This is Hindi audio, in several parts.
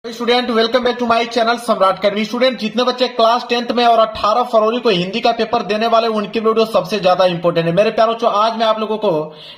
Student welcome back to my channel Samrat Academy. Student जितने बच्चे क्लास 10th में और 18 फरवरी को हिंदी का पेपर देने वाले उनके वीडियो सबसे ज्यादा इंपॉर्टेंट है। मेरे प्यारों बच्चों, आज मैं आप लोगों को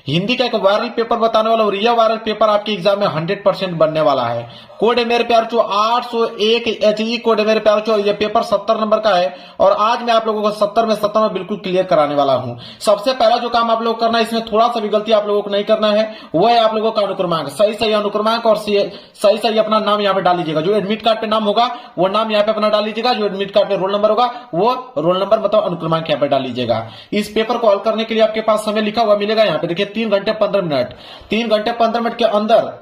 हिंदी का एक वायरल पेपर बताने वाला हूं और यह वायरल पेपर आपके एग्जाम में 100% बनने वाला है। कोड है मेरे प्यारों बच्चों 801 HE कोड है मेरे प्यारों बच्चों। यह पेपर 70 नंबर का है और आज मैं आप लोगों को 70 में 70 में बिल्कुल क्लियर कराने वाला हूं। सबसे पहला जो काम आप लोग करना है, इसमें थोड़ा सा भी गलती आप लोगों को नहीं करना है, वो है आप लोगों का अनुक्रमांक। सही अनुक्रमांक और सही अपना नाम यहाँ पे डाल लीजिएगा। जो एडमिट कार्ड पे नाम होगा वो नाम यहाँ पे अपना डाल लीजिएगा। जो एडमिट कार्ड पे रोल नंबर होगा वो रोल नंबर मतलब अनुक्रमांक यहाँ पे डाल लीजिएगा। इस पेपर को हल करने के लिए आपके पास समय लिखा हुआ मिलेगा यहाँ पे, देखिए 3 घंटे 15 मिनट। 3 घंटे 15 मिनट के अंदर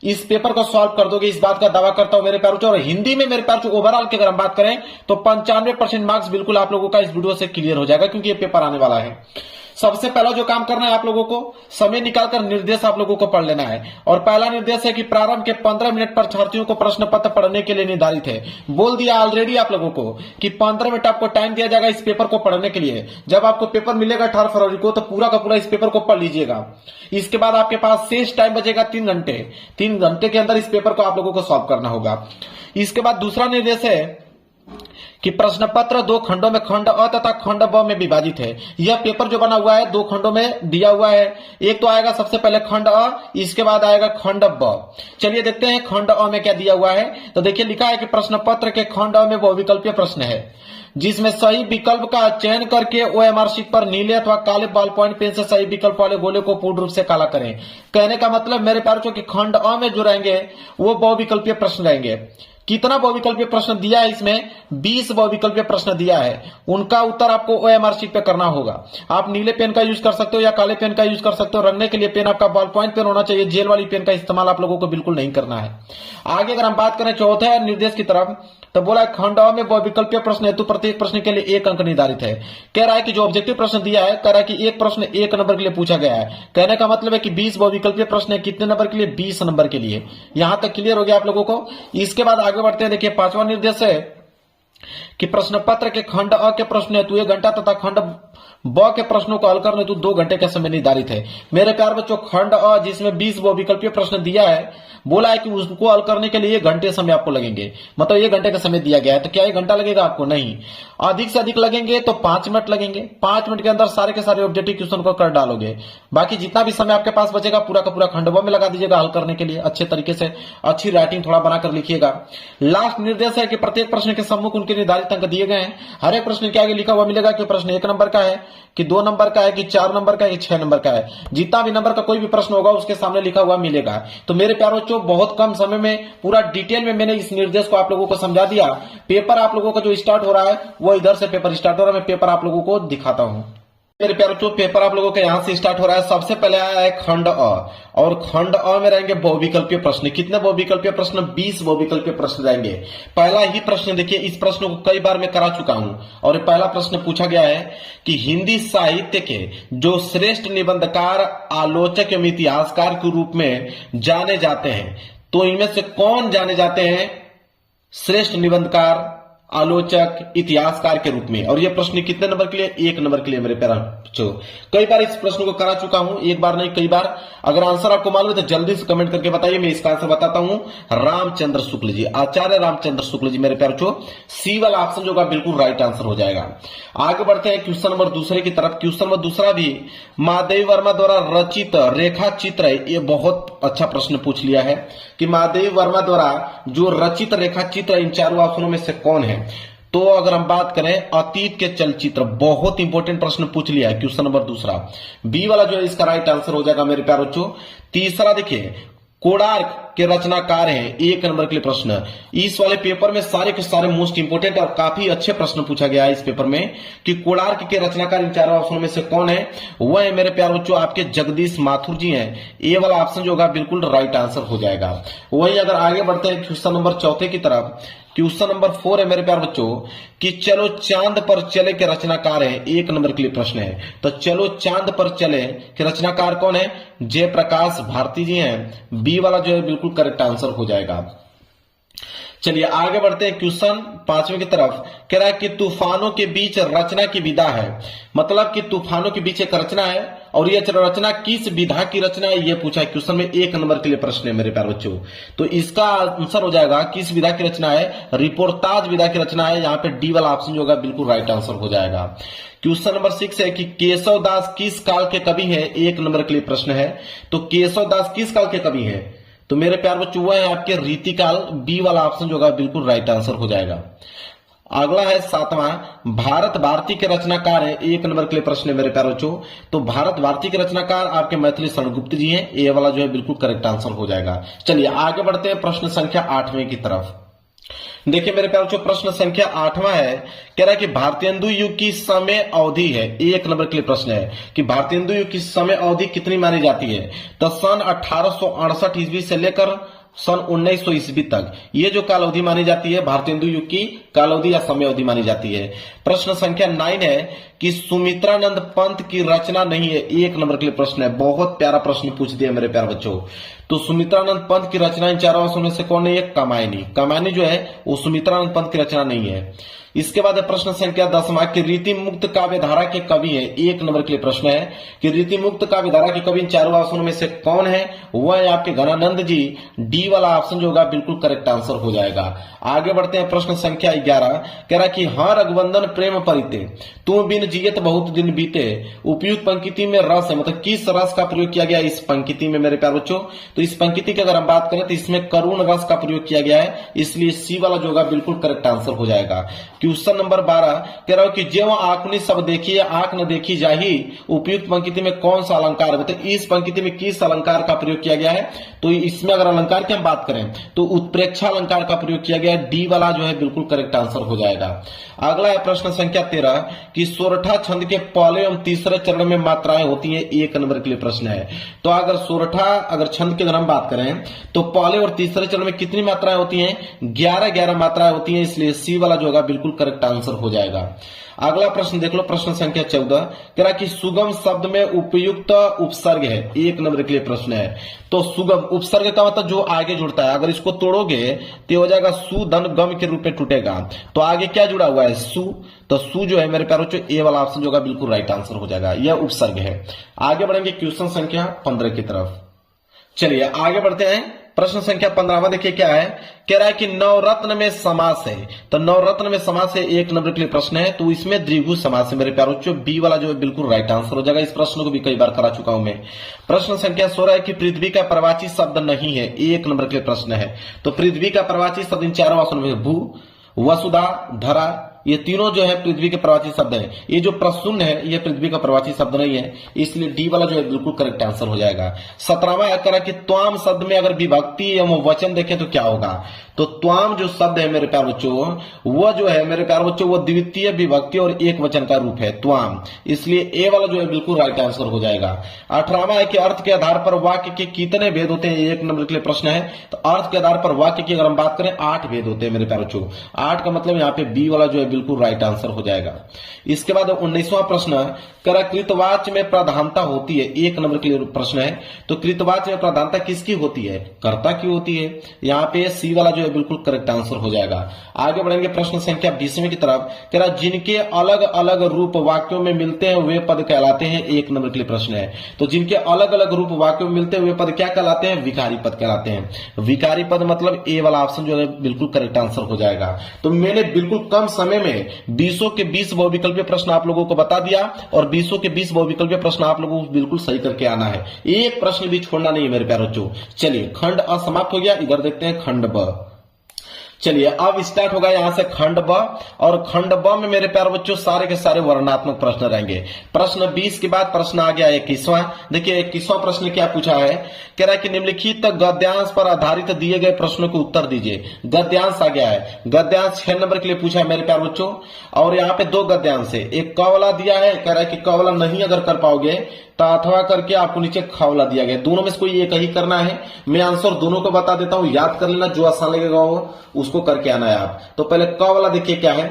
इस पेपर को सॉल्व कर दोगे, इस बात का दावा करता हूं मेरे प्यारों। और हिंदी में मेरे प्यारों ओवरऑल की अगर हम बात करें तो 95% मार्क्स बिल्कुल आप लोगों का इस वीडियो से क्लियर हो जाएगा, क्योंकि ये पेपर आने वाला है। सबसे पहला जो काम करना है आप लोगों को, समय निकालकर निर्देश आप लोगों को पढ़ लेना है। और पहला निर्देश है कि प्रारंभ के 15 मिनट परीक्षार्थियों को प्रश्न पत्र पढ़ने के लिए निर्धारित है। बोल दिया ऑलरेडी आप लोगों को कि 15 मिनट आपको टाइम दिया जाएगा इस पेपर को पढ़ने के लिए। जब आपको पेपर मिलेगा 18 फरवरी को तो पूरा का पूरा इस पेपर को पढ़ लीजिएगा। इसके बाद आपके पास शेष टाइम बचेगा 3 घंटे। 3 घंटे के अंदर इस पेपर को आप लोगों को सॉल्व करना होगा। इसके बाद दूसरा निर्देश है कि प्रश्न पत्र 2 खंडों में खंड अ तथा खंड ब में विभाजित है। यह पेपर जो बना हुआ है 2 खंडों में दिया हुआ है। एक तो आएगा सबसे पहले खंड अ, इसके बाद आएगा खंड ब। चलिए देखते हैं खंड अ में क्या दिया हुआ है। तो देखिए लिखा है कि प्रश्न पत्र के खंड अ में बहुविकल्पीय प्रश्न है, जिसमें सही विकल्प का चयन करके OMR शीट पर नीले अथवा काले बॉल पॉइंट पेन से सही विकल्प वाले गोले को पूर्ण रूप से काला करें। कहने का मतलब मेरे प्यारों कि खंड अ में जो रहेंगे वो बहुविकल्पीय प्रश्न रहेंगे। कितना बहुविकल्पीय प्रश्न दिया है इसमें? 20 बहुविकल्पीय प्रश्न दिया है। उनका उत्तर आपको OMR शीट पे करना होगा। आप नीले पेन का यूज कर सकते हो या काले पेन का यूज कर सकते हो। रंगने के लिए पेन आपका बॉल पॉइंट पेन होना चाहिए। जेल वाली पेन का इस्तेमाल आप लोगों को बिल्कुल नहीं करना है। आगे अगर हम बात करें चौथे निर्देश की तरफ, तो बोला खंड अ में बहुविकल्पीय प्रश्न हेतु प्रत्येक प्रश्न के लिए 1 अंक निर्धारित है। कह रहा है कि जो ऑब्जेक्टिव प्रश्न दिया है, कह रहा है कि एक प्रश्न 1 नंबर के लिए पूछा गया है। कहने का मतलब है कि 20 बहुविकल्पीय प्रश्न है, कितने नंबर के लिए? 20 नंबर के लिए। यहां तक क्लियर हो गया आप लोगों को। इसके बाद आगे बढ़ते हैं। देखिए 5वां निर्देश है कि प्रश्न पत्र के खंड अ के प्रश्न हेतु 1 घंटा तथा खंड ब के प्रश्नों को हल करने हेतु 2 घंटे का समय निर्धारित है। मेरे प्यार बच्चों, खंड अ जिसमें 20 बहुविकल्पीय प्रश्न दिया है, बोला है कि उसको हल करने के लिए 1 घंटे समय आपको लगेंगे। मतलब 1 घंटे का समय दिया गया है। तो क्या 1 घंटा लगेगा आपको? नहीं, अधिक से अधिक लगेंगे तो 5 मिनट लगेंगे। 5 मिनट के अंदर सारे के सारे ऑब्जेक्टिव क्वेश्चन को कर डालोगे। बाकी जितना भी समय आपके पास बचेगा पूरा का पूरा खंड ब में लगा दीजिएगा हल करने के लिए। अच्छे तरीके से अच्छी राइटिंग थोड़ा बनाकर लिखिएगा। लास्ट निर्देश है कि प्रत्येक प्रश्न के सम्मुख उनके निर्धारित अंक दिए गए हैं। हर एक प्रश्न के आगे लिखा हुआ मिलेगा कि प्रश्न 1 नंबर का है, कि 2 नंबर का है, कि 4 नंबर का है, कि 6 नंबर का है। जितना भी नंबर का कोई भी प्रश्न होगा उसके सामने लिखा हुआ मिलेगा। तो मेरे प्यारों बच्चों, बहुत कम समय में पूरा डिटेल में मैंने इस निर्देश को आप लोगों को समझा दिया। पेपर आप लोगों का जो स्टार्ट हो रहा है वो इधर से पेपर स्टार्ट हो रहा है। मैं पेपर आप लोगों को दिखाता हूं। मेरे प्यारे बच्चों, पेपर आप लोगों के यहां से स्टार्ट हो रहा है। सबसे पहले आया है खंड अ, और खंड अ में रहेंगे बहुविकल्पीय प्रश्न। कितने बहुविकल्पीय प्रश्न? 20 बहुविकल्पीय प्रश्न रहेंगे। पहला ही प्रश्न देखिए, इस प्रश्न को कई बार मैं करा चुका हूं और पहला प्रश्न पूछा गया है कि हिंदी साहित्य के जो श्रेष्ठ निबंधकार, आलोचक एवं इतिहासकार के रूप में जाने जाते हैं, तो इनमें से कौन जाने जाते हैं श्रेष्ठ निबंधकार, आलोचक, इतिहासकार के रूप में? और यह प्रश्न कितने नंबर के लिए? 1 नंबर के लिए मेरे प्यारे बच्चों। कई बार इस प्रश्न को करा चुका हूं, एक बार नहीं कई बार। अगर आंसर आपको मालूम है तो जल्दी से कमेंट करके बताइए, मैं इसका आंसर बताता हूं। रामचंद्र शुक्ल जी, आचार्य रामचंद्र शुक्ल जी मेरे प्यारे बच्चों। सी वाला ऑप्शन जो होगा बिल्कुल राइट आंसर हो जाएगा। आगे बढ़ते हैं क्वेश्चन नंबर दूसरे की तरफ। क्वेश्चन नंबर दूसरा भी महादेवी वर्मा द्वारा रचित रेखा चित्र है। ये बहुत अच्छा प्रश्न पूछ लिया है कि महादेवी वर्मा द्वारा जो रचित रेखा चित्र इन चारों ऑप्शनों में से कौन है? तो अगर हम बात करें अतीत के चलचित्र, बहुत इंपॉर्टेंट प्रश्न पूछ लिया है। क्वेश्चन नंबर दूसरा बी वाला जो है इसका राइट आंसर हो जाएगा मेरे प्यारे बच्चों। तीसरा देखिए, कोणार्क के रचनाकार हैं, 1 नंबर के लिए प्रश्न। इस वाले पेपर में सारे के सारे मोस्ट इंपोर्टेंट और काफी अच्छे प्रश्न पूछा गया है इस पेपर में कि कोणार्क के रचनाकार इन चारों ऑप्शनों में से कौन है? वह है मेरे प्यारे बच्चों आपके जगदीश माथुर जी हैं। ए वाला ऑप्शन जो होगा बिल्कुल राइट आंसर हो जाएगा। वही अगर आगे बढ़ते हैं क्वेश्चन नंबर चौथे की तरफ, क्वेश्चन नंबर 4 है मेरे प्यारे बच्चों कि चलो चांद पर चले के रचनाकार है। 1 नंबर के लिए प्रश्न है। तो चलो चांद पर चले के रचनाकार कौन है? जयप्रकाश भारती जी हैं। बी वाला जो है बिल्कुल करेक्ट आंसर हो जाएगा। चलिए आगे बढ़ते हैं क्वेश्चन 5वें की तरफ। कह रहा है कि तूफानों के बीच रचना की विधा है। मतलब कि तूफानों के बीच एक रचना है और यह रचना किस विधा की रचना है, यह पूछा है क्वेश्चन में। 1 नंबर के लिए प्रश्न है मेरे प्यारे बच्चों। तो इसका आंसर हो जाएगा किस विधा की रचना है, रिपोर्टाज विधा की रचना है। यहाँ पे डी वाला ऑप्शन जो होगा बिल्कुल राइट आंसर हो जाएगा। क्वेश्चन नंबर 6 है कि केशवदास किस काल के कवि है, 1 नंबर के लिए प्रश्न है। तो केशवदास किस काल के कवि है, तो मेरे प्यारे बच्चों वो है आपके रीतिकाल, बी वाला ऑप्शन जो होगा बिल्कुल राइट आंसर हो जाएगा। अगला है 7वां, भारत भारती के रचनाकार है, 1 नंबर के लिए प्रश्न है मेरे प्यारे बच्चों। तो भारत भारती के रचनाकार आपके मैथिली शरण गुप्त जी हैं, ए वाला जो है बिल्कुल करेक्ट आंसर हो जाएगा। चलिए आगे बढ़ते हैं प्रश्न संख्या 8वें की तरफ। देखिए मेरे प्यारे बच्चों प्रश्न संख्या 8वां है, कह रहा है कि भारतेंदु युग की समय अवधि है, 1 नंबर के लिए प्रश्न है कि भारतेंदु युग की समय अवधि कितनी मानी जाती है। तो सन 1868 ईस्वी से लेकर सन 1900 ईस्वी तक ये जो काल अवधि मानी जाती है भारतेंदु युग की काल अवधि या समय अवधि मानी जाती है। प्रश्न संख्या 9 है कि सुमित्रानंद पंत की रचना नहीं है, 1 नंबर के लिए प्रश्न है। बहुत प्यारा प्रश्न पूछ दिया मेरे प्यारे बच्चों। तो सुमित्रानंद पंत की रचना इन चारों ऑप्शन में से कौन है, कामायनी। कामायनी जो है वो सुमित्रानंद पंत की रचना नहीं है। इसके बाद प्रश्न संख्या 10वां कि रीति मुक्त काव्य धारा के कवि है, 1 नंबर के लिए प्रश्न है कि रीति मुक्त काव्य धारा के कवि इन चारों ऑप्शनों में से कौन है, वह है आपके घनानंद जी। डी वाला ऑप्शन जो होगा बिल्कुल करेक्ट आंसर हो जाएगा। आगे बढ़ते हैं प्रश्न संख्या 11, कह रहा कि हाँ रघुवंदन प्रेम परिते तुम बिन जियत बहुत दिन बीते, उपयुक्त पंक्ति में रस है, मतलब किस रस का प्रयोग किया गया इस पंक्ति में मेरे प्यारे बच्चों। तो इस पंक्ति की अगर हम बात करें तो इसमें करुण रस का प्रयोग किया गया है, इसलिए सी वाला जो होगा बिल्कुल करेक्ट आंसर हो जाएगा। क्वेश्चन नंबर 12 कह रहा हूं कि जो आंखनी सब देखी आंख न देखी जाही, उपयुक्त पंक्ति में कौन सा अलंकार है, मतलब इस पंक्ति में किस अलंकार का प्रयोग किया गया है। तो इसमें अगर अलंकार की हम बात करें तो उत्प्रेक्षा अलंकार का प्रयोग किया गया है, डी वाला जो है बिल्कुल करेक्ट आंसर हो जाएगा। अगला है प्रश्न संख्या 13 कि सोरठा छंद के पहले एवं तीसरे चरण में मात्राएं होती है, 1 नंबर के लिए प्रश्न है। तो अगर सोरठा अगर छंद की अगर हम बात करें तो पहले और तीसरे चरण में कितनी मात्राएं होती हैं, 11 मात्राएं होती हैं, इसलिए सी वाला जो होगा बिल्कुल करेक्ट आंसर हो जाएगा। अगला प्रश्न देख लो प्रश्न संख्या 14 कह रहा कि सुगम शब्द में उपयुक्त उपसर्ग है, 1 नंबर के लिए प्रश्न है। तो सुगम उपसर्ग का मतलब जो आगे जुड़ता है, अगर इसको तोड़ोगे तो हो जाएगा सु धन गम के रूप में टूटेगा। तो आगे क्या जुड़ा हुआ है, सु। तो सु जो है मेरे प्यारे बच्चों ए वाला ऑप्शन जो होगा बिल्कुल राइट आंसर हो जाएगा, यह उपसर्ग है। आगे बढ़ेंगे क्वेश्चन संख्या 15 की तरफ। चलिए आगे बढ़ते हैं प्रश्न संख्या 15वां देखिए क्या है, कह रहा है कि नवरत्न में समास है। तो नवरत्न में समास है, 1 नंबर के लिए प्रश्न है। तो इसमें द्विगु समास है मेरे प्यारे बच्चों, बी वाला जो है बिल्कुल राइट आंसर हो जाएगा। इस प्रश्न को भी कई बार करा चुका हूं मैं। प्रश्न संख्या 16 है कि पृथ्वी का प्रवाची शब्द नहीं है, 1 नंबर के लिए प्रश्न है। तो पृथ्वी का प्रवाची शब्द इन चारों ऑप्शन में भू, वसुधा, धरा, ये तीनों जो है पृथ्वी के प्रवाची शब्द है। ये जो प्रसून है ये पृथ्वी का प्रवाची शब्द नहीं है, इसलिए डी वाला जो है बिल्कुल करेक्ट आंसर हो जाएगा। 17वां करा कि त्वाम शब्द में अगर विभक्ति एवं वचन देखें तो क्या होगा। तो त्वाम जो शब्द है मेरे प्यारे बच्चों वो जो है मेरे प्यारे बच्चों वो द्वितीय विभक्ति और एक वचन का रूप है त्वाम, इसलिए ए वाला जो है बिल्कुल राइट आंसर हो जाएगा। 18वां है कि अर्थ के आधार पर वाक्य के कितने भेद होते हैं, 1 नंबर के लिए प्रश्न है। तो अर्थ के आधार पर वाक्य की अगर हम बात करें 8 भेद होते हैं मेरे प्यारे बच्चों। 8 का मतलब यहाँ पे बी वाला जो है बिल्कुल राइट आंसर हो जाएगा। इसके बाद 19वां प्रश्न करा कृतवाच्य में प्रधानता होती है, 1 नंबर के लिए प्रश्न है। तो कृतवाच्य में प्रधानता किसकी होती है, कर्ता की होती है। यहाँ पे सी वाला जो है बिल्कुल करेक्ट आंसर हो जाएगा। आगे बढ़ेंगे प्रश्न संख्या 20वें की तरफ, कह रहा जिनके अलग अलग रूप वाक्यों में मिलते हैं वे पद कहलाते हैं, 1 नंबर के लिए प्रश्न है। तो जिनके अलग अलग रूप वाक्यों में मिलते हैं वे पद क्या कहलाते हैं, विकारी पद कहलाते हैं। विकारी पद मतलब ए वाला ऑप्शन जो है बिल्कुल करेक्ट आंसर हो जाएगा। तो मैंने बिल्कुल कम समय में 20 के 20 बहुविकल्पीय प्रश्न आप लोगों को बता दिया और 20 के 20 बहुविकल्पीय प्रश्न आप लोगों को बिल्कुल सही करके आना है, एक प्रश्न भी छोड़ना नहीं है मेरे प्यारे बच्चों। चलिए खंड अ समाप्त हो गया, इधर देखते हैं खंड ब। चलिए अब स्टार्ट होगा यहां से खंड ब, और खंड ब में मेरे प्यारे बच्चों सारे के सारे वर्णनात्मक प्रश्न रहेंगे। प्रश्न 20 के बाद प्रश्न आ गया 21वां। देखिए 21वां प्रश्न क्या पूछा है, कह रहा है कि निम्नलिखित गद्यांश पर आधारित दिए गए प्रश्नों को उत्तर दीजिए। गद्यांश आ गया है, गद्यांश 6 नंबर के लिए पूछा है मेरे प्यारे बच्चों। और यहाँ पे 2 गद्यांश है, एक क वाला दिया है, कह रहा है कि क वाला नहीं अगर कर पाओगे तो अथवा करके आपको नीचे ख वाला दिया गया, दोनों में से कोई एक ही करना है। मैं आंसर दोनों को बता देता हूं, याद कर लेना, जो आसान लगेगा वो उसको करके आना है आप। तो पहले क वाला देखिए क्या है,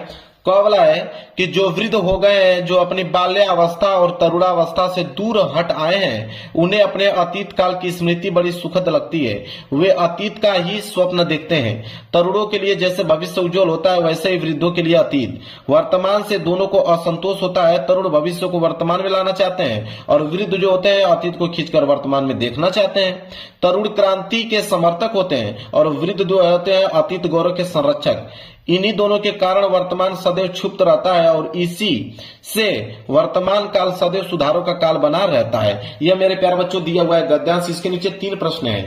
क वाला है कि जो वृद्ध हो गए हैं, जो अपनी बाल्यावस्था और तरुणावस्था से दूर हट आए हैं, उन्हें अपने अतीत काल की स्मृति बड़ी सुखद लगती है। वे अतीत का ही स्वप्न देखते हैं। तरुणों के लिए जैसे भविष्य उज्जवल होता है, वैसे ही वृद्धों के लिए अतीत वर्तमान से दोनों को असंतोष होता है। तरुण भविष्य को वर्तमान में लाना चाहते हैं और वृद्ध जो होते हैं अतीत को खींचकर वर्तमान में देखना चाहते हैं। तरुण क्रांति के समर्थक होते हैं और वृद्ध जो होते हैं अतीत गौरव के संरक्षक। इन्हीं दोनों के कारण वर्तमान सदैव क्षुब्ध रहता है और इसी से वर्तमान काल सदैव सुधारों का काल बना रहता है। यह मेरे प्यारे बच्चों दिया हुआ है गद्यांश। इसके नीचे 3 प्रश्न है।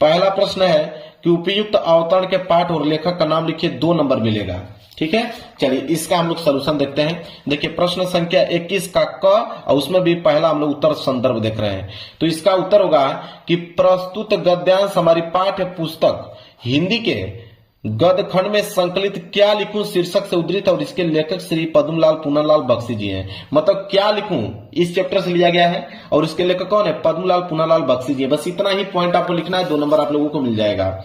पहला प्रश्न है कि उपयुक्त अवतरण के पाठ और लेखक का नाम लिखिए, 2 नंबर मिलेगा। ठीक है, चलिए इसका हम लोग सलूशन देखते हैं। देखिए प्रश्न संख्या 21 का क और उसमें भी पहला हम लोग उत्तर संदर्भ देख रहे हैं। तो इसका उत्तर होगा कि प्रस्तुत गद्यांश हमारी पाठ्य पुस्तक हिंदी के गद्य खंड में संकलित क्या लिखूं शीर्षक से उद्धृत और इसके लेखक श्री पद्मलाल पूनालाल बख्शी जी हैं। मतलब क्या लिखूं इस चैप्टर से लिया गया है और इसके लेखक कौन है? पद्मलाल पूनालाल बख्शी जी। बस इतना ही पॉइंट आपको लिखना है, 2 नंबर आप लोगों को मिल जाएगा।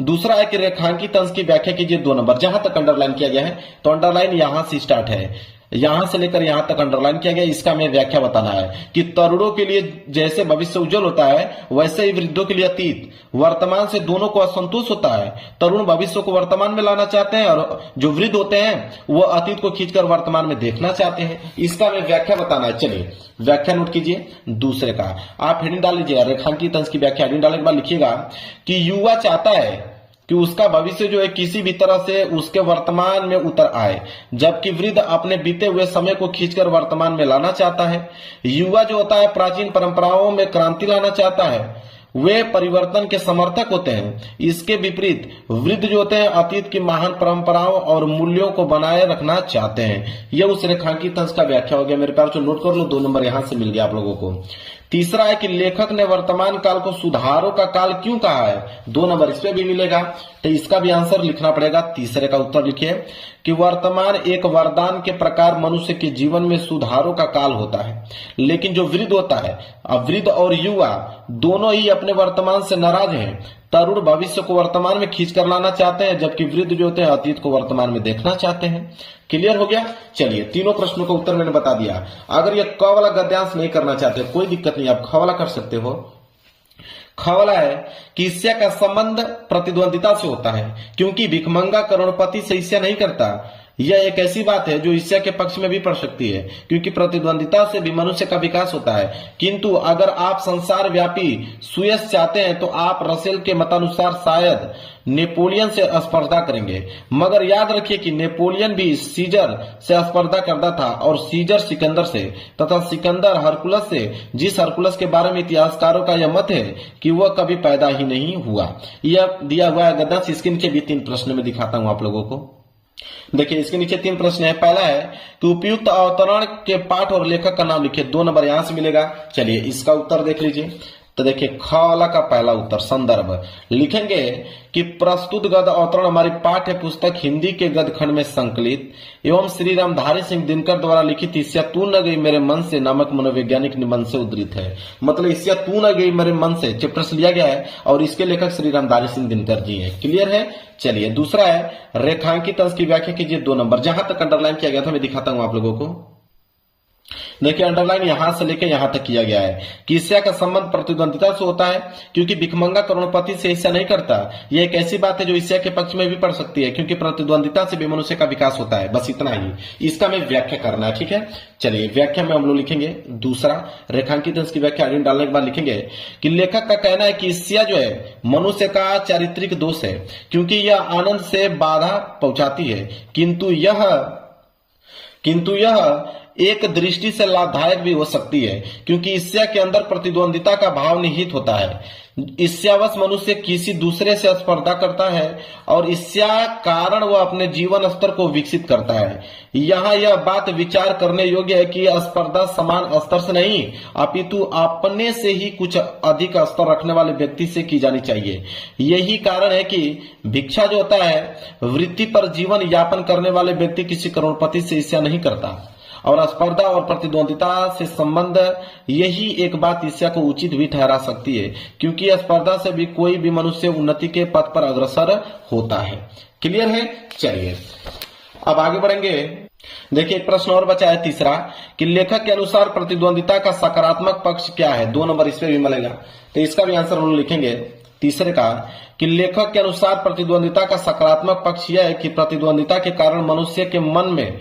दूसरा है कि रेखांकित अंश की व्याख्या कीजिए, 2 नंबर। जहां तक अंडरलाइन किया गया है तो अंडरलाइन यहां से स्टार्ट है, यहां से लेकर यहां तक अंडरलाइन किया गया। इसका हमें व्याख्या बताना है कि तरुणों के लिए जैसे भविष्य उज्जवल होता है, वैसे ही वृद्धों के लिए अतीत वर्तमान से दोनों को असंतोष होता है। तरुण भविष्य को वर्तमान में लाना चाहते हैं और जो वृद्ध होते हैं वो अतीत को खींचकर वर्तमान में देखना चाहते हैं। इसका हमें व्याख्या बताना है। चलिए व्याख्या नोट कीजिए। दूसरे का आप हेडिंग डाल लीजिएगा, रेखांकित अंश की व्याख्या हेडिंग डालने के बाद लिखिएगा कि युवा चाहता है कि उसका भविष्य जो है किसी भी तरह से उसके वर्तमान में उतर आए, जबकि वृद्ध अपने बीते हुए समय को खींचकर वर्तमान में लाना चाहता है। युवा जो होता है प्राचीन परंपराओं में क्रांति लाना चाहता है, वे परिवर्तन के समर्थक होते हैं। इसके विपरीत वृद्ध जो होते हैं अतीत की महान परंपराओं और मूल्यों को बनाए रखना चाहते हैं। यह उस रेखांकित अंश का व्याख्या हो गया। मेरे प्यार को नोट कर लो, 2 नंबर यहां से मिल गया आप लोगों को। तीसरा है कि लेखक ने वर्तमान काल को सुधारों का काल क्यों कहा है, 2 नंबर इस पे भी मिलेगा। तो इसका भी आंसर लिखना पड़ेगा। तीसरे का उत्तर लिखिए कि वर्तमान एक वरदान के प्रकार मनुष्य के जीवन में सुधारों का काल होता है, लेकिन जो वृद्ध होता है, अब वृद्ध और युवा दोनों ही अपने वर्तमान से नाराज हैं। तरुण भविष्य को वर्तमान में खींच कर लाना चाहते हैं, जबकि वृद्ध जो होते हैं अतीत को वर्तमान में देखना चाहते हैं। क्लियर हो गया? चलिए तीनों प्रश्नों का उत्तर मैंने बता दिया। अगर ये क वाला गद्यांश नहीं करना चाहते कोई दिक्कत नहीं, आप ख वाला कर सकते हो। ख वाला है कि ईर्ष्या का संबंध प्रतिद्वंदिता से होता है, क्योंकि भिखमंगा करोड़पति से ईर्ष्या नहीं करता। यह एक ऐसी बात है जो ईर्ष्या के पक्ष में भी पड़ सकती है, क्योंकि प्रतिद्वंदिता से भी मनुष्य का विकास होता है। किंतु अगर आप संसार व्यापी सुयश चाहते हैं तो आप रसेल के मतानुसार शायद नेपोलियन से स्पर्धा करेंगे। मगर याद रखिए कि नेपोलियन भी सीजर से स्पर्धा करता था और सीजर सिकंदर से, तथा सिकंदर हरकुलस से, जिस हरकुलस के बारे में इतिहासकारों का यह मत है कि वह कभी पैदा ही नहीं हुआ। यह दिया हुआ है गद्यांश। इसके नीचे भी 3 प्रश्न में दिखाता हूं आप लोगों को। देखिए इसके नीचे 3 प्रश्न है। पहला है कि उपयुक्त अवतरण के पाठ और लेखक का नाम लिखिए, 2 नंबर यहां से मिलेगा। चलिए इसका उत्तर देख लीजिए। तो देखिए ख वाला का पहला उत्तर संदर्भ लिखेंगे कि प्रस्तुत गद्य अवतरण हमारी पाठ्य पुस्तक हिंदी के गद्य खंड में संकलित एवं श्री रामधारी सिंह दिनकर द्वारा लिखित ईर्ष्या तू न गई मेरे मन से नामक मनोवैज्ञानिक निबंध से उद्धृत है। मतलब ईर्ष्या तू न गई मेरे मन से चैप्टर से लिया गया है और इसके लेखक श्री रामधारी सिंह दिनकर जी हैं। क्लियर है? चलिए दूसरा है रेखांकित अंश की व्याख्या कीजिए, 2 नंबर। जहां तक अंडरलाइन किया गया था मैं दिखाता हूं आप लोगों को। देखिए अंडरलाइन यहां से लेकर यहां तक किया गया है कि ईर्ष्या का संबंध प्रतिद्वंदिता से होता है, क्योंकि भिखमंगा करोड़पति से ईर्ष्या नहीं करता। यह एक ऐसी बात है जो ईर्ष्या के पक्ष में भी पड़ सकती है, क्योंकि प्रतिद्वंदिता से भी मनुष्य का विकास होता है। बस इतना ही इसका में व्याख्या करना है। ठीक है, चलिए व्याख्या में हम लोग लिखेंगे। दूसरा रेखांकित अंश की व्याख्या डालने के बाद लिखेंगे कि लेखक का कहना है कि ईर्ष्या जो है मनुष्य का चारित्रिक दोष है, क्योंकि यह आनंद से बाधा पहुंचाती है, किंतु यह एक दृष्टि से लाभदायक भी हो सकती है, क्योंकि ईर्ष्या के अंदर प्रतिद्वंदिता का भाव निहित होता है। ईर्ष्यावश मनुष्य किसी दूसरे से स्पर्धा करता है और ईर्ष्या कारण वह अपने जीवन स्तर को विकसित करता है। यहाँ यह बात विचार करने योग्य है कि स्पर्धा समान स्तर से नहीं अपितु अपने से ही कुछ अधिक स्तर रखने वाले व्यक्ति से की जानी चाहिए। यही कारण है कि भिक्षा जो होता है वृत्ति पर जीवन यापन करने वाले व्यक्ति किसी करोड़पति से ईर्ष्या नहीं करता, और स्पर्धा और प्रतिद्वंदिता से संबंध यही एक बात ईर्ष्या को उचित भी ठहरा सकती है, क्योंकि स्पर्धा से भी कोई भी मनुष्य उन्नति के पथ पर अग्रसर होता है। क्लियर है? चलिए अब आगे बढ़ेंगे। देखिए एक प्रश्न और बचा है तीसरा कि लेखक के अनुसार प्रतिद्वंदिता का सकारात्मक पक्ष क्या है। 2 नंबर इस पे भी मिलेगा, तो इसका भी आंसर हम लोग लिखेंगे तीसरे का कि लेखक के अनुसार प्रतिद्वंदिता का सकारात्मक पक्ष यह है कि प्रतिद्वंदिता के कारण मनुष्य के मन में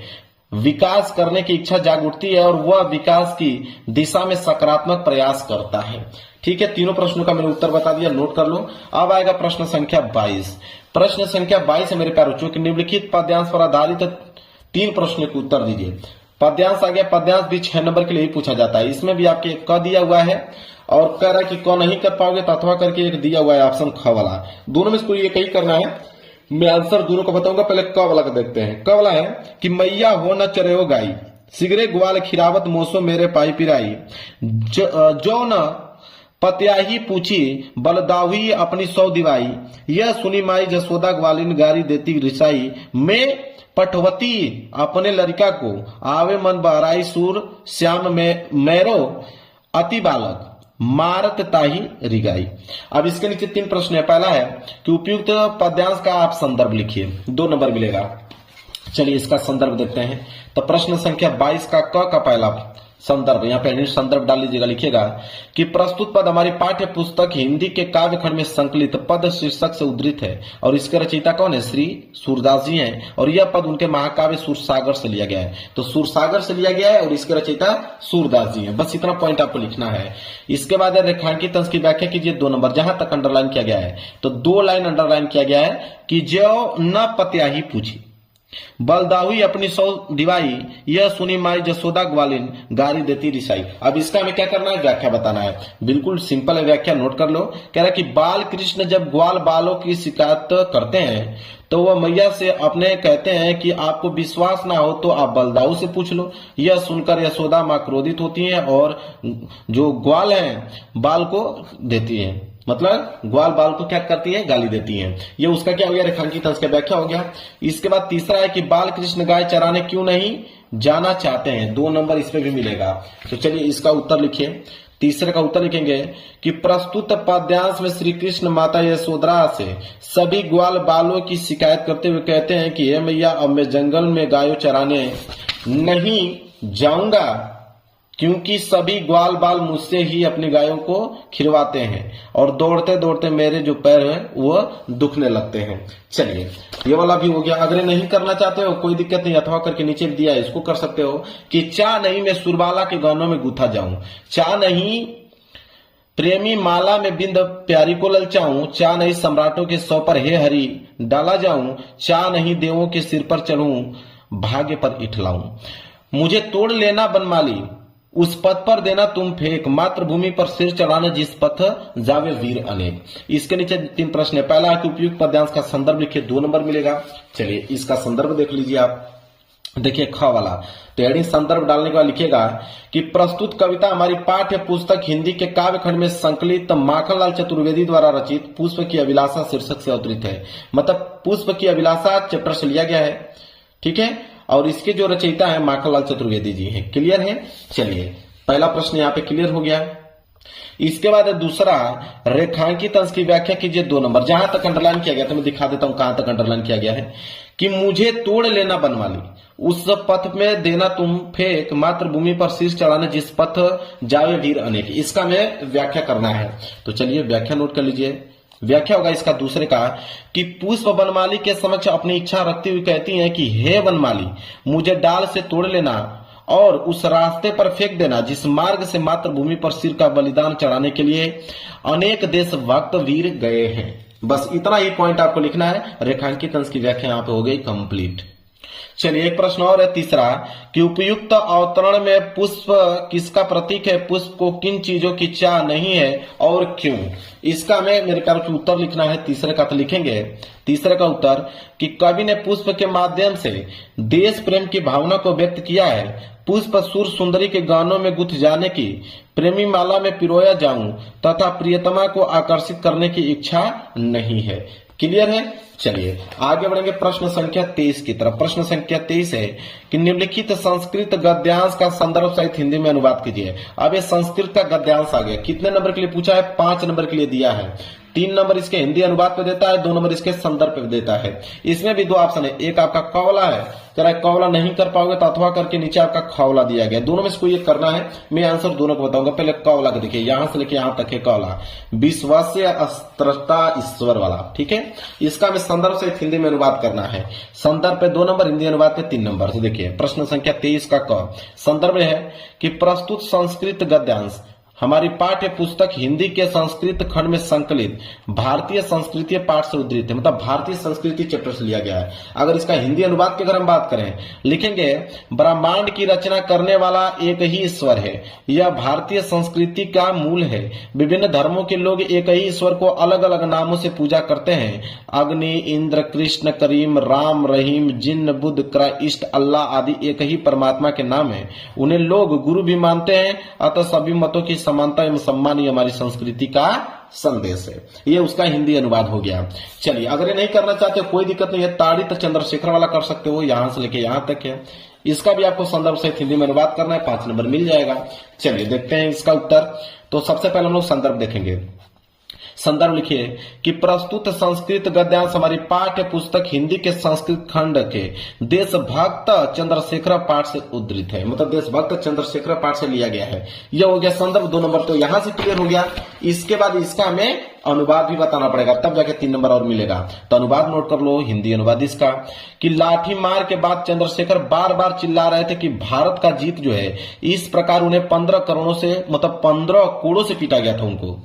विकास करने की इच्छा जाग उठती है और वह विकास की दिशा में सकारात्मक प्रयास करता है। ठीक है, तीनों प्रश्नों का मैंने उत्तर बता दिया, नोट कर लो। अब आएगा प्रश्न संख्या 22। प्रश्न संख्या 22 है मेरे प्यारे बच्चों कि निम्नलिखित पद्यांश पर आधारित 3 प्रश्नों के उत्तर दीजिए। पद्यांश आ गया, पद्यांश भी 6 नंबर के लिए ही पूछा जाता है। इसमें भी आपके क दिया हुआ है और कह रहा है कि क नहीं कर पाओगे तो अथवा करके एक दिया हुआ है ऑप्शन ख वाला। दोनों में इसको ये कही करना है। मैं आंसर दोनों को बताऊंगा, पहले क वाला का देखते हैं। क वाला है कि मैया हो न चरेओ गाई, सिगरे ग्वाल खिरावत मोसो मेरे पाई पिराई, जो न पत्याही पूछी बलदाहुई अपनी 100 दिवाई, यह सुनी माई जसोदा ग्वालिन गारी देती रिसाई, मैं पटवती अपने लड़का को आवे मन बहराई सूर श्याम में मैरो अति बालक मारत ताही रिगाई। अब इसके नीचे 3 प्रश्न है। पहला है कि उपयुक्त पद्यांश का आप संदर्भ लिखिए, 2 नंबर मिलेगा। चलिए इसका संदर्भ देखते हैं। तो प्रश्न संख्या 22 का क का पहला संदर्भ, यहाँ पे संदर्भ डाल लीजिएगा, लिखिएगा कि प्रस्तुत पद हमारी पाठ्य पुस्तक हिंदी के काव्य खंड में संकलित पद शीर्षक से उद्धृत है और इसके रचयिता कौन है? श्री सूरदास जी हैं और यह पद उनके महाकाव्य सूरसागर से लिया गया है। तो सूरसागर से लिया गया है और इसके रचयिता सूरदास जी हैं। बस इतना पॉइंट आपको लिखना है। इसके बाद रेखांकित अंश की व्याख्या कीजिए, 2 नंबर। जहां तक अंडरलाइन किया गया है तो 2 लाइन अंडरलाइन किया गया है कि जो न पत्याही पूछी बलदाहुई अपनी 100 दिवाई, यह सुनी माई जसोदा ग्वालिन गारी देती रिसाई। अब इसका हमें क्या करना है? व्याख्या बताना है। बिल्कुल सिंपल है, व्याख्या नोट कर लो। कह रहा है कि बाल कृष्ण जब ग्वाल बालों की शिकायत करते हैं तो वह मैया से अपने कहते हैं कि आपको विश्वास ना हो तो आप बलदाऊ से पूछ लो। यह सुनकर यशोदा मां क्रोधित होती हैं और जो ग्वाल हैं बाल को देती हैं, मतलब ग्वाल बाल को क्या करती है? गाली देती हैं। ये उसका क्या हो गया? रेखांकित अंश का व्याख्या हो गया। इसके बाद तीसरा है कि बाल कृष्ण गाय चराने क्यों नहीं जाना चाहते हैं, 2 नंबर इस पे भी मिलेगा। तो चलिए इसका उत्तर लिखिए। तीसरे का उत्तर लिखेंगे कि प्रस्तुत पद्यांश में श्री कृष्ण माता यशोदा से सभी ग्वाल बालों की शिकायत करते हुए कहते हैं कि हे मैया, अब मैं जंगल में गायों चराने नहीं जाऊंगा क्योंकि सभी ग्वाल बाल मुझसे ही अपनी गायों को खिलवाते हैं और दौड़ते दौड़ते मेरे जो पैर हैं वो दुखने लगते हैं। चलिए ये वाला भी हो गया। अगर नहीं करना चाहते हो कोई दिक्कत नहीं, अथवा करके नीचे दिया है इसको कर सकते हो कि चा नहीं मैं सुरबाला के गानों में गुथा जाऊं, चा नहीं प्रेमी माला में बिंद प्यारी को ललचाऊं, चा नहीं सम्राटों के सौ पर हे हरि डाला जाऊं, चा नहीं देवों के सिर पर चढ़ूं भाग्य पर इठलाऊं, मुझे तोड़ लेना बनमाली उस पथ पर देना तुम फेंक, मातृभूमि पर सिर चढ़ाना जिस पथ जावे वीर अनेक। इसके नीचे 3 प्रश्न है। पहला है कि उपयुक्त पद्यांश का संदर्भ लिखिए, 2 नंबर मिलेगा। चलिए इसका संदर्भ देख लीजिए आप। देखिए ख वाला तो हेडिंग संदर्भ डालने के बाद लिखिएगा कि प्रस्तुत कविता हमारी पाठ्य पुस्तक हिंदी के काव्य खंड में संकलित माखनलाल चतुर्वेदी द्वारा रचित पुष्प की अभिलाषा शीर्षक से अवतरित है। मतलब पुष्प की अभिलाषा चैप्टर से लिया गया है, ठीक है, और इसके जो रचयिता है माखनलाल चतुर्वेदी जी हैं। क्लियर है? चलिए पहला प्रश्न यहाँ पे क्लियर हो गया। इसके बाद दूसरा रेखांकित अंश की व्याख्या कीजिए, 2 नंबर। जहां तक अंडरलाइन किया गया तो मैं दिखा देता हूं कहां तक अंडरलाइन किया गया है कि मुझे तोड़ लेना बनवाली उस पथ में देना तुम फेंक, मातृभूमि पर शीश चढ़ाने जिस पथ जावे वीर अनेक। इसका हमें व्याख्या करना है। तो चलिए व्याख्या नोट कर लीजिए। व्याख्या होगा इसका दूसरे का कि पुष्प वनमाली के समक्ष अपनी इच्छा रखती हुई कहती हैं कि हे वनमाली, मुझे डाल से तोड़ लेना और उस रास्ते पर फेंक देना जिस मार्ग से मातृभूमि पर सिर का बलिदान चढ़ाने के लिए अनेक देशभक्त वीर गए हैं। बस इतना ही पॉइंट आपको लिखना है। रेखांकित अंश की व्याख्या यहाँ पे हो गई कंप्लीट। चलिए एक प्रश्न और है तीसरा कि उपयुक्त अवतरण में पुष्प किसका प्रतीक है, पुष्प को किन चीजों की चाह नहीं है और क्यों। इसका हमें मेरे ख्याल से उत्तर लिखना है। तीसरे का तो लिखेंगे। तीसरे का उत्तर कि कवि ने पुष्प के माध्यम से देश प्रेम की भावना को व्यक्त किया है। पुष्प सुर सुंदरी के गानों में गुथ जाने की, प्रेमी माला में पिरोया जाऊं तथा प्रियतमा को आकर्षित करने की इच्छा नहीं है। क्लियर है? चलिए आगे बढ़ेंगे प्रश्न संख्या 23 की तरफ। प्रश्न संख्या 23 है कि निम्नलिखित संस्कृत गद्यांश का संदर्भ सहित हिंदी में अनुवाद कीजिए। अब ये संस्कृत का गद्यांश आ गया। कितने नंबर के लिए पूछा है? 5 नंबर के लिए दिया है। 3 नंबर इसके हिंदी अनुवाद पे देता है, 2 नंबर इसके संदर्भ पे देता है। इसमें भी 2 ऑप्शन है, एक आपका क वाला है, जरा क वाला नहीं कर पाओगे तो अथवा करके नीचे आपका ख वाला दिया गया, दोनों में से कोई एक करना है। मैं आंसर दोनों को बताऊंगा। पहले क वाला को देखिए, यहां से लेके यहां तक है क वाला, विश्वास्य अस्त्रता ईश्वर वाला, ठीक है। इसका मैं संदर्भ से हिंदी में अनुवाद करना है। संदर्भ पे 2 नंबर, हिंदी अनुवाद पे 3 नंबर। तो देखिए प्रश्न संख्या 23 का क संदर्भ है कि प्रस्तुत संस्कृत गद्यांश हमारी पाठ्य पुस्तक हिंदी के संस्कृत खंड में संकलित भारतीय संस्कृति पाठ से उद्धृत है, मतलब भारतीय संस्कृति चैप्टर से लिया गया है। अगर इसका हिंदी अनुवाद की अगर हम बात करें, लिखेंगे ब्रह्मांड की रचना करने वाला एक ही ईश्वर है, यह भारतीय संस्कृति का मूल है। विभिन्न धर्मों के लोग एक ही ईश्वर को अलग अलग नामों से पूजा करते हैं। अग्नि, इंद्र, कृष्ण, करीम, राम, रहीम, जिन्न, बुद्ध, क्राइस्ट, अल्लाह आदि एक ही परमात्मा के नाम है। उन्हें लोग गुरु भी मानते हैं, अतः सभी मतों की समानता एवं सम्मान ही हमारी संस्कृति का संदेश है। ये उसका हिंदी अनुवाद हो गया। चलिए, अगर ये नहीं करना चाहते कोई दिक्कत नहीं है, ताड़ित चंद्रशेखर वाला कर सकते हो, यहां से लेके यहां तक है। इसका भी आपको संदर्भ सहित हिंदी में अनुवाद करना है, 5 नंबर मिल जाएगा। चलिए देखते हैं इसका उत्तर। तो सबसे पहले हम लोग संदर्भ देखेंगे। संदर्भ लिखिए कि प्रस्तुत संस्कृत गद्यांश हमारी पाठ्य पुस्तक हिंदी के संस्कृत खंड के देशभक्त चंद्रशेखर पाठ से उद्धृत है, मतलब देशभक्त चंद्रशेखर पाठ से लिया गया है। यह हो गया संदर्भ 2 नंबर, तो यहां से क्लियर हो गया। इसके बाद इसका हमें अनुवाद भी बताना पड़ेगा, तब जाके 3 नंबर और मिलेगा। तो अनुवाद नोट कर लो, हिंदी अनुवाद इसका कि लाठी मार के बाद चंद्रशेखर बार बार चिल्ला रहे थे कि भारत का जीत जो है, इस प्रकार उन्हें 15 करोड़ों से, मतलब 15 कोड़ों से पीटा गया था उनको।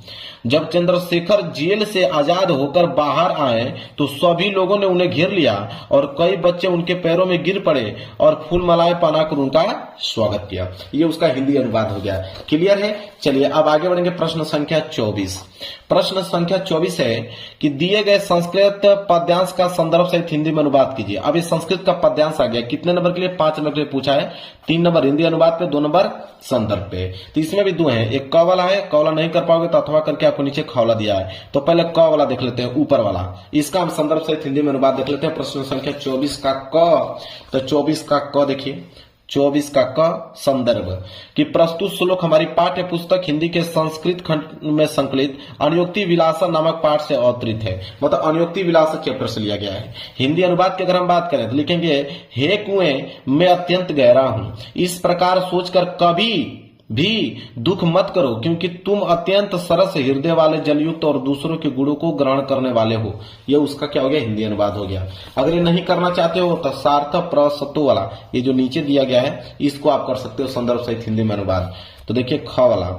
जब चंद्रशेखर जेल से आजाद होकर बाहर आए तो सभी लोगों ने उन्हें घेर लिया और कई बच्चे उनके पैरों में गिर पड़े और फूल मालाएं पहनाकर उनका स्वागत किया। ये उसका हिंदी अनुवाद हो गया। क्लियर है? चलिए अब आगे बढ़ेंगे। प्रश्न संख्या 24। प्रश्न संख्या 24 है कि दिए गए संस्कृत पद्यांश का संदर्भ सहित हिंदी में अनुवाद कीजिए। अब ये संस्कृत का पद्यांश आ गया, कितने नंबर के लिए? 5 नंबर के लिए पूछा है। 3 नंबर हिंदी अनुवाद पे, 2 नंबर संदर्भ पे। तो इसमें भी 2 है, एक क वाला है, क वाला नहीं कर पाओगे तो अथवा करके आपको नीचे ख वाला दिया है। तो पहले क वाला देख लेते हैं, ऊपर वाला, इसका हम संदर्भ सहित हिंदी में अनुवाद देख लेते हैं। प्रश्न संख्या 24 का क, तो 24 का क देखिए, 24 का क संदर्भ कि प्रस्तुत श्लोक हमारी पाठ्य पुस्तक हिंदी के संस्कृत खंड में संकलित अनुयोक्ति विलासा नामक पाठ से अवतरित है, मतलब अनुयोक्ति विलासा चैप्टर से लिया गया है। हिंदी अनुवाद की अगर हम बात करें तो लिखेंगे, हे कुएं मैं अत्यंत गहरा हूं, इस प्रकार सोचकर कभी भी दुख मत करो, क्योंकि तुम अत्यंत सरस हृदय वाले, जलयुक्त और दूसरों के गुणों को ग्रहण करने वाले हो। यह उसका क्या हो गया? हिंदी अनुवाद हो गया। अगर ये नहीं करना चाहते हो तो सार्थ प्रसत्व वाला, ये जो नीचे दिया गया है, इसको आप कर सकते हो संदर्भ सहित हिंदी में अनुवाद। तो देखिए ख वाला,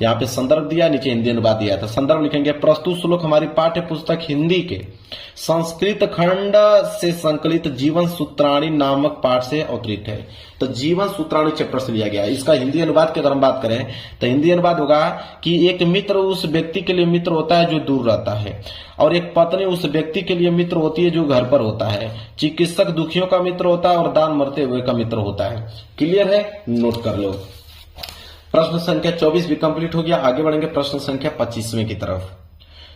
यहाँ पे संदर्भ दिया, नीचे हिंदी अनुवाद दिया था। संदर्भ लिखेंगे, प्रस्तुत श्लोक हमारी पाठ्य पुस्तक हिंदी के संस्कृत खंड से संकलित जीवन सूत्राणी नामक पाठ से अवतरित है। तो जीवन सूत्राणी चैप्टर से लिया गया है। इसका हिंदी अनुवाद की अगर हम बात करें तो हिंदी अनुवाद होगा कि एक मित्र उस व्यक्ति के लिए मित्र होता है जो दूर रहता है, और एक पत्नी उस व्यक्ति के लिए मित्र होती है जो घर पर होता है। चिकित्सक दुखियों का मित्र होता है और दान मरते हुए का मित्र होता है। क्लियर है? नोट कर लो। प्रश्न संख्या 24 भी कंप्लीट हो गया। आगे बढ़ेंगे प्रश्न संख्या 25वें की तरफ।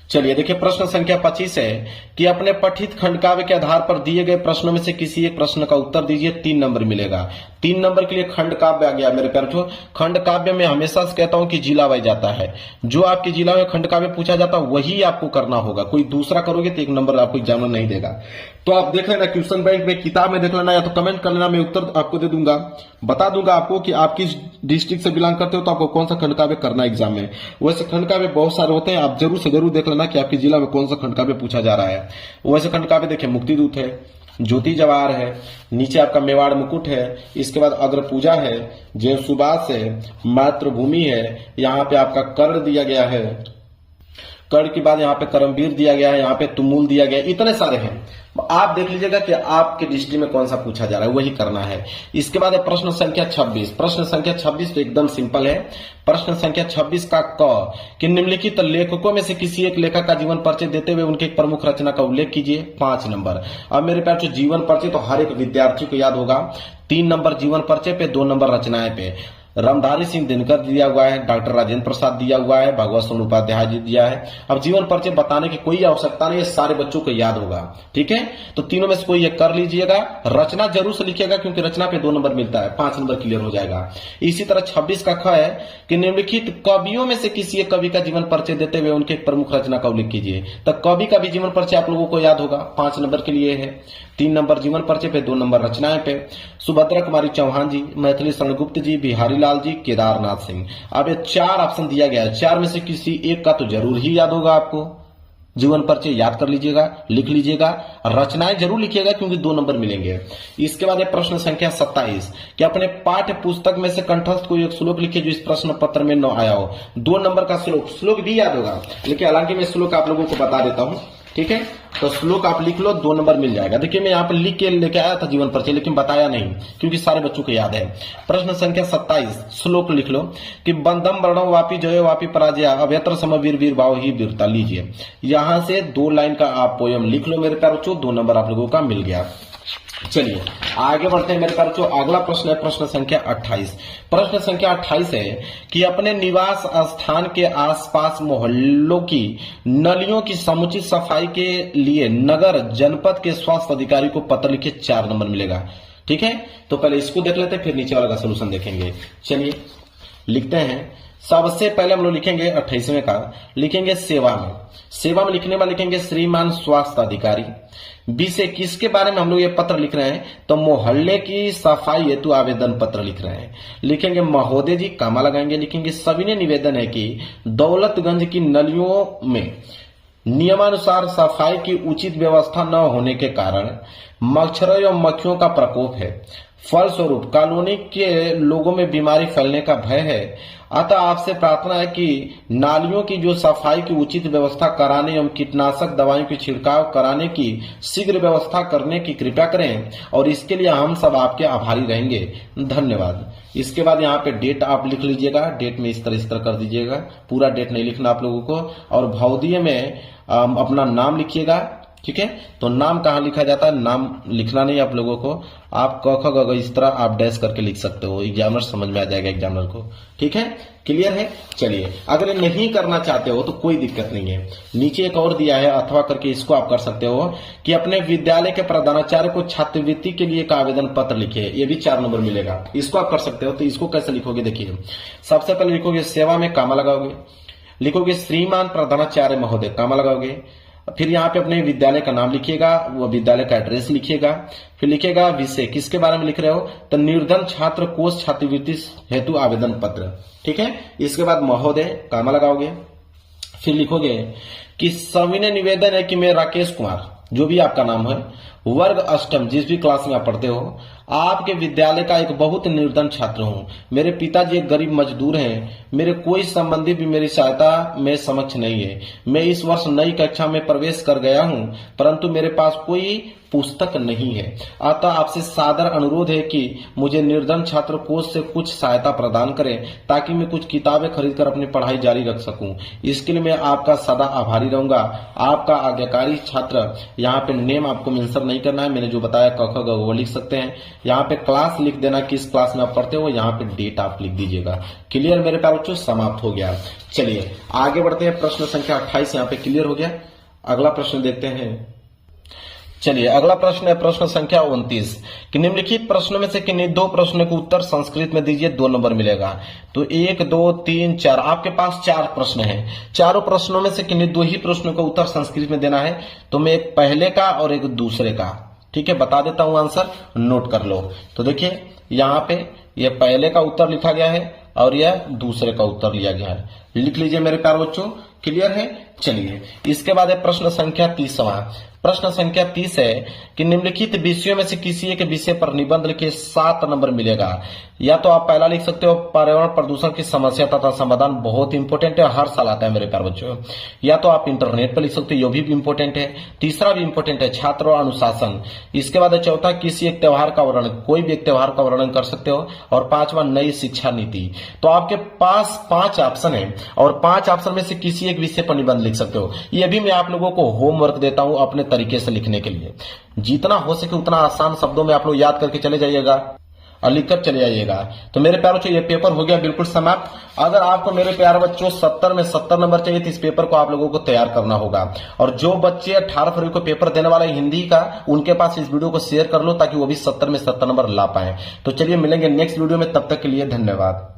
चलिए देखिए, प्रश्न संख्या 25 है कि अपने पठित खंडकाव्य के आधार पर दिए गए प्रश्नों में से किसी एक प्रश्न का उत्तर दीजिए। 3 नंबर मिलेगा। 3 नंबर के लिए खंड काव्य आ गया मेरे प्यारे। खंड काव्य में हमेशा से कहता हूं कि जिला वाइज जाता है, जो आपके जिला में खंड काव्य पूछा जाता है वही आपको करना होगा। कोई दूसरा करोगे तो 1 नंबर आपको एग्जामिनर नहीं देगा। तो आप देख लेना, क्वेश्चन बैंक में किताब में देख लेना, या तो कमेंट कर लेना, मैं उत्तर आपको दे दूंगा, बता दूंगा आपको कि आप किस डिस्ट्रिक्ट से बिलोंग करते हो तो आपको कौन सा खंड काव्य करना है एग्जाम में। वैसे खंड काव्य बहुत सारे होते हैं, आप जरूर से जरूर देख लेना कि आपके जिला में कौन सा खंड काव्य पूछा जा रहा है। वैसे खंड काव्य देखिए, मुक्तिदूत है, ज्योति जवाहर है, नीचे आपका मेवाड़ मुकुट है, इसके बाद अग्र पूजा है, जैन सुबास है, मातृभूमि है, यहाँ पे आपका कर्ण दिया गया है, कर्ण के बाद यहाँ पे करमवीर दिया गया है, यहाँ पे तुमुल दिया गया है, इतने सारे हैं। आप देख लीजिएगा कि आपके डिस्ट्रिक्ट में कौन सा पूछा जा रहा है, वही करना है। इसके बाद है प्रश्न संख्या 26। प्रश्न संख्या 26 तो एकदम सिंपल है। प्रश्न संख्या 26 का क कि निम्नलिखित लेखकों में से किसी एक लेखक का जीवन परिचय देते हुए उनके एक प्रमुख रचना का उल्लेख कीजिए। 5 नंबर। अब मेरे प्यार, जीवन परिचय तो हर एक विद्यार्थी को याद होगा। 3 नंबर जीवन परिचय पे, 2 नंबर रचनाएं पे। रामधारी सिंह दिनकर दिया हुआ है, डॉक्टर राजेंद्र प्रसाद दिया हुआ है, भगवत सिंह उपाध्याय जी दिया है। अब जीवन परिचय बताने की कोई आवश्यकता नहीं है, सारे बच्चों को याद होगा। ठीक है, तो तीनों में से कोई एक कर लीजिएगा। रचना जरूर से लिखिएगा क्योंकि रचना पे 2 नंबर मिलता है, 5 नंबर क्लियर हो जाएगा। इसी तरह 26 का ख है कि निम्नलिखित कवियों में से किसी एक कवि का जीवन परिचय देते हुए उनके प्रमुख रचना का उल्लेख कीजिए। तो कवि का भी जीवन परिचय आप लोगों को याद होगा, 5 नंबर के लिए है। 3 नंबर जीवन परिचय पे, 2 नंबर रचनाएं पे। सुभद्रा कुमारी चौहान जी, मैथिली शरण गुप्त जी, बिहारी लाल जी, केदारनाथ सिंह। अब ये 4 ऑप्शन दिया गया है, 4 में से किसी एक का तो जरूर ही याद होगा आपको। जीवन परिचय याद कर लीजिएगा, लिख लीजिएगा, रचनाएं जरूर लिखिएगा क्योंकि 2 नंबर मिलेंगे। इसके बाद प्रश्न संख्या 27 कि अपने पाठ्य पुस्तक में से कंठस्थ कोई एक श्लोक लिखिए जो इस प्रश्न पत्र में न आया हो। 2 नंबर का श्लोक भी याद होगा, लेकिन हालांकि मैं श्लोक आप लोगों को बता देता हूं। ठीक है, तो श्लोक आप लिख लो, 2 नंबर मिल जाएगा। देखिए मैं यहाँ पे लिख के लेके आया था जीवन परिचय, लेकिन बताया नहीं क्योंकि सारे बच्चों को याद है। प्रश्न संख्या 27 श्लोक लिख लो कि बंधम वर्णो वापी जयो वापी पराजय अभ्यत्र सम वीर वीर भाव ही वीरता। लीजिए यहां से 2 लाइन का आप पोयम लिख लो मेरे प्यारे बच्चों, 2 नंबर आप लोगों का मिल गया। चलिए आगे बढ़ते हैं मेरे प्यारे बच्चों। अगला प्रश्न है प्रश्न संख्या 28। प्रश्न संख्या 28 है कि अपने निवास स्थान के आसपास मोहल्लों की नलियों की समुचित सफाई के लिए नगर जनपद के स्वास्थ्य अधिकारी को पत्र लिखे, 4 नंबर मिलेगा। ठीक है, तो पहले इसको देख लेते हैं, फिर नीचे वाला का सोल्यूशन देखेंगे। चलिए लिखते हैं। सबसे पहले हम लोग लिखेंगे 28वें का, लिखेंगे सेवा में। सेवा में लिखने में लिखेंगे श्रीमान स्वास्थ्य अधिकारी। बी से किसके बारे में हम लोग ये पत्र लिख रहे हैं, तो मोहल्ले की सफाई हेतु आवेदन पत्र लिख रहे हैं। लिखेंगे महोदय जी, कामा लगाएंगे, लिखेंगे सविनय निवेदन है कि दौलतगंज की नलियों में नियमानुसार सफाई की उचित व्यवस्था न होने के कारण मच्छरों एवं मक्खियों का प्रकोप है। फलस्वरूप कॉलोनी के लोगों में बीमारी फैलने का भय है। अतः आपसे प्रार्थना है कि नालियों की जो सफाई की उचित व्यवस्था कराने एवं कीटनाशक दवाइयों की छिड़काव कराने की शीघ्र व्यवस्था करने की कृपा करें और इसके लिए हम सब आपके आभारी रहेंगे, धन्यवाद। इसके बाद यहाँ पे डेट आप लिख लीजिएगा, डेट में इस तरह कर दीजिएगा, पूरा डेट नहीं लिखना आप लोगों को। और भौतिक में अपना नाम लिखिएगा। ठीक है, तो नाम कहाँ लिखा जाता है, नाम लिखना नहीं आप लोगों को, आप क ख ग इस तरह आप डैश करके लिख सकते हो, एग्जामिनर समझ में आ जाएगा एग्जामिनर को। ठीक है, क्लियर है। चलिए अगर नहीं करना चाहते हो तो कोई दिक्कत नहीं है, नीचे एक और दिया है अथवा करके, इसको आप कर सकते हो कि अपने विद्यालय के प्रधानाचार्य को छात्रवृत्ति के लिए एक आवेदन पत्र लिखिए, ये भी 4 नंबर मिलेगा। इसको आप कर सकते हो। तो इसको कैसे लिखोगे, देखिए सबसे पहले लिखोगे सेवा में, कामा लगाओगे, लिखोगे श्रीमान प्रधानाचार्य महोदय, कामा लगाओगे, फिर यहाँ पे अपने विद्यालय का नाम लिखिएगा, वो विद्यालय का एड्रेस लिखिएगा, फिर लिखिएगा विषय किसके बारे में लिख रहे हो, तो निर्धन छात्र कोष छात्रवृत्ति हेतु आवेदन पत्र। ठीक है, इसके बाद महोदय, कामा लगाओगे, फिर लिखोगे कि सविनय निवेदन है कि मैं राकेश कुमार, जो भी आपका नाम है, वर्ग अष्टम, जिस भी क्लास में आप पढ़ते हो, आपके विद्यालय का एक बहुत निर्धन छात्र हूं। मेरे पिताजी एक गरीब मजदूर हैं। मेरे कोई संबंधी भी मेरी सहायता में समक्ष नहीं है। मैं इस वर्ष नई कक्षा में प्रवेश कर गया हूं, परंतु मेरे पास कोई पुस्तक नहीं है। अतः आपसे सादर अनुरोध है कि मुझे निर्धन छात्र कोष से कुछ सहायता प्रदान करें ताकि मैं कुछ किताबें खरीदकर अपनी पढ़ाई जारी रख सकूं। इसके लिए मैं आपका सदा आभारी रहूंगा। आपका आज्ञाकारी छात्र। यहाँ पे नेम आपको मेंशन नहीं करना है, मैंने जो बताया क ख ग वो लिख सकते हैं। यहाँ पे क्लास लिख देना, किस क्लास में आप पढ़ते हो, यहाँ पे डेट आप लिख दीजिएगा। क्लियर मेरे प्यारे बच्चों, समाप्त हो गया। चलिए आगे बढ़ते हैं। प्रश्न संख्या 28 यहाँ पे क्लियर हो गया। अगला प्रश्न देखते हैं। चलिए अगला प्रश्न है प्रश्न संख्या 29 कि निम्नलिखित प्रश्नों में से किन्हीं 2 प्रश्नों के उत्तर संस्कृत में दीजिए, 2 नंबर मिलेगा। तो 1 2 3 4 आपके पास 4 प्रश्न हैं। चारों प्रश्नों में से किन्हीं 2 ही प्रश्नों का उत्तर संस्कृत में देना है। तो मैं एक पहले का और एक दूसरे का, ठीक है, बता देता हूं, आंसर नोट कर लो। तो देखिए यहाँ पे ये पहले का उत्तर लिखा गया है और यह दूसरे का उत्तर लिया गया है। लिख लीजिए मेरे प्यारे बच्चों, क्लियर है। चलिए इसके बाद है प्रश्न संख्या 30वां। प्रश्न संख्या 30 है कि निम्नलिखित विषयों में से किसी एक विषय पर निबंध लिखे, 7 नंबर मिलेगा। या तो आप पहला लिख सकते हो पर्यावरण प्रदूषण की समस्या तथा समाधान, बहुत इंपोर्टेंट है, हर साल आता है मेरे प्यारे बच्चों। या तो आप इंटरनेट पर लिख सकते हो, ये भी इंपोर्टेंट है। तीसरा भी इंपोर्टेंट है, छात्र और अनुशासन। इसके बाद चौथा किसी एक त्योहार का वर्णन, कोई भी एक त्योहार का वर्णन कर सकते हो। और 5वां नई शिक्षा नीति। तो आपके पास 5 ऑप्शन है और 5 ऑप्शन में से किसी एक विषय पर निबंध लिख सकते हो। ये भी मैं आप लोगों को होमवर्क देता हूं अपने तरीके से लिखने के लिए। जितना हो सके उतना आसान शब्दों में आप लोग याद करके चले जाइएगा। और लिखकर चले आइएगा। तो मेरे प्यारे बच्चों ये पेपर हो गया बिल्कुल समाप्त। अगर आपको मेरे प्यारे बच्चों 70 में 70 नंबर चाहिए तो इस पेपर को आप लोगों को तैयार करना होगा। और जो बच्चे 18 फरवरी को पेपर देने वाले हिंदी का, उनके पास इस वीडियो को शेयर कर लो ताकि वो भी 70 में 70 नंबर ला पाए। तो चलिए मिलेंगे नेक्स्ट वीडियो में, तब तक के लिए धन्यवाद।